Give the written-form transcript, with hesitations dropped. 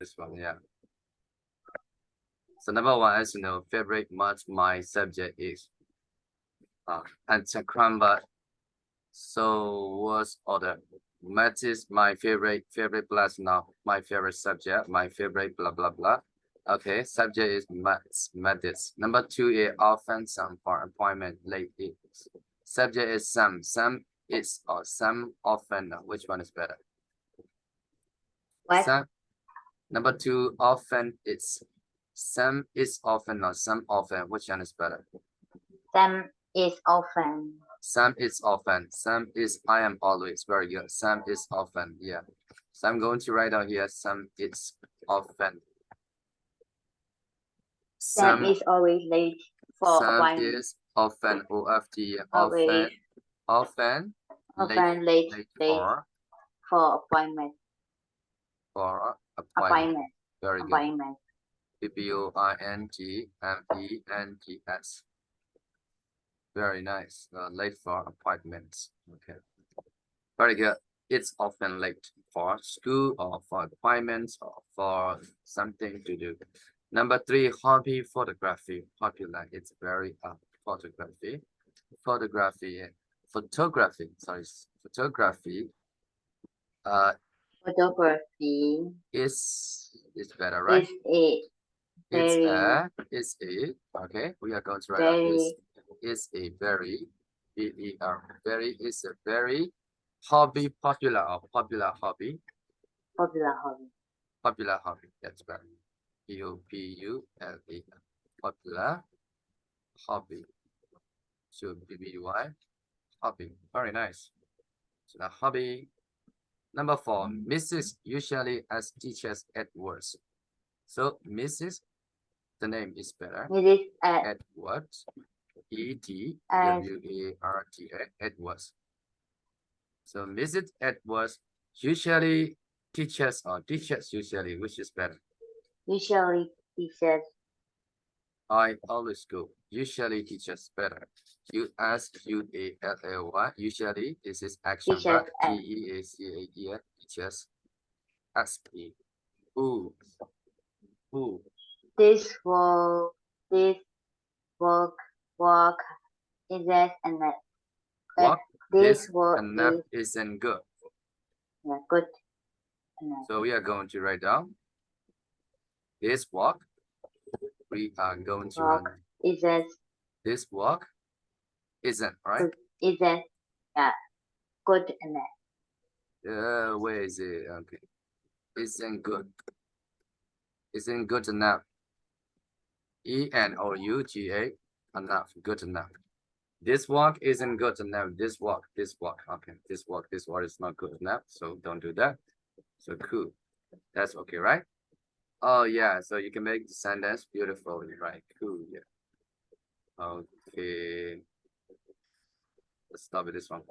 This one, yeah. So number one, as you know, favorite math, my subject is anti-crime. So what's other? Math is my favorite plus now. My favorite subject, my favorite blah blah blah. Okay, subject is maths. Number two is often some for appointment late. Subject is some is or some often. Which one is better? What? Some. Number two, often it's some is often or some often. Which one is better? Some is often. Some is often. Some is I am always. Very good. Some is often. Yeah. So I'm going to write out here. Some is often. Sam is always late for some appointment. is often. OFT. Always. Often. Often late for appointment. For appointment. Appointment. Very good. Appointment. PPOINTMENTS. Very nice. Late for appointments. Okay. Very good. It's often late for school or for appointments or for something to do. Number three, hobby photography. Popular. It's very photography. Photography. Sorry, photography. Photography Is better, right? Is a okay. We are going to write out is a very very is a very hobby popular hobby. Popular hobby. Popular hobby. That's better. POPULA. Popular hobby. So BBY hobby. Very nice. So the hobby. Number four, Mrs. usually as teachers at words. So Mrs. The name is better. Mrs. Edwards. EDWARD. Edwards. So Mrs. Edwards usually teachers usually, which is better? Usually teachers. I always go. Usually teachers better. USUALLY. Usually this is action verb. TEACHES. Teachers. SP. Who. This work is that and that. This work isn't good. Yeah, good. So we are going to write down this walk. We are going to run. Isn't. This walk isn't, right? Isn't. Yeah. Good enough. Where is it? Okay. Isn't good. Isn't good enough. ENOUGA. Enough. Good enough. This walk isn't good enough. This walk. Okay. This walk is not good enough. So don't do that. So cool. That's okay, right? Oh yeah. So you can make the sentence beautifully, right? Cool. Yeah. Okay. Let's start with this one.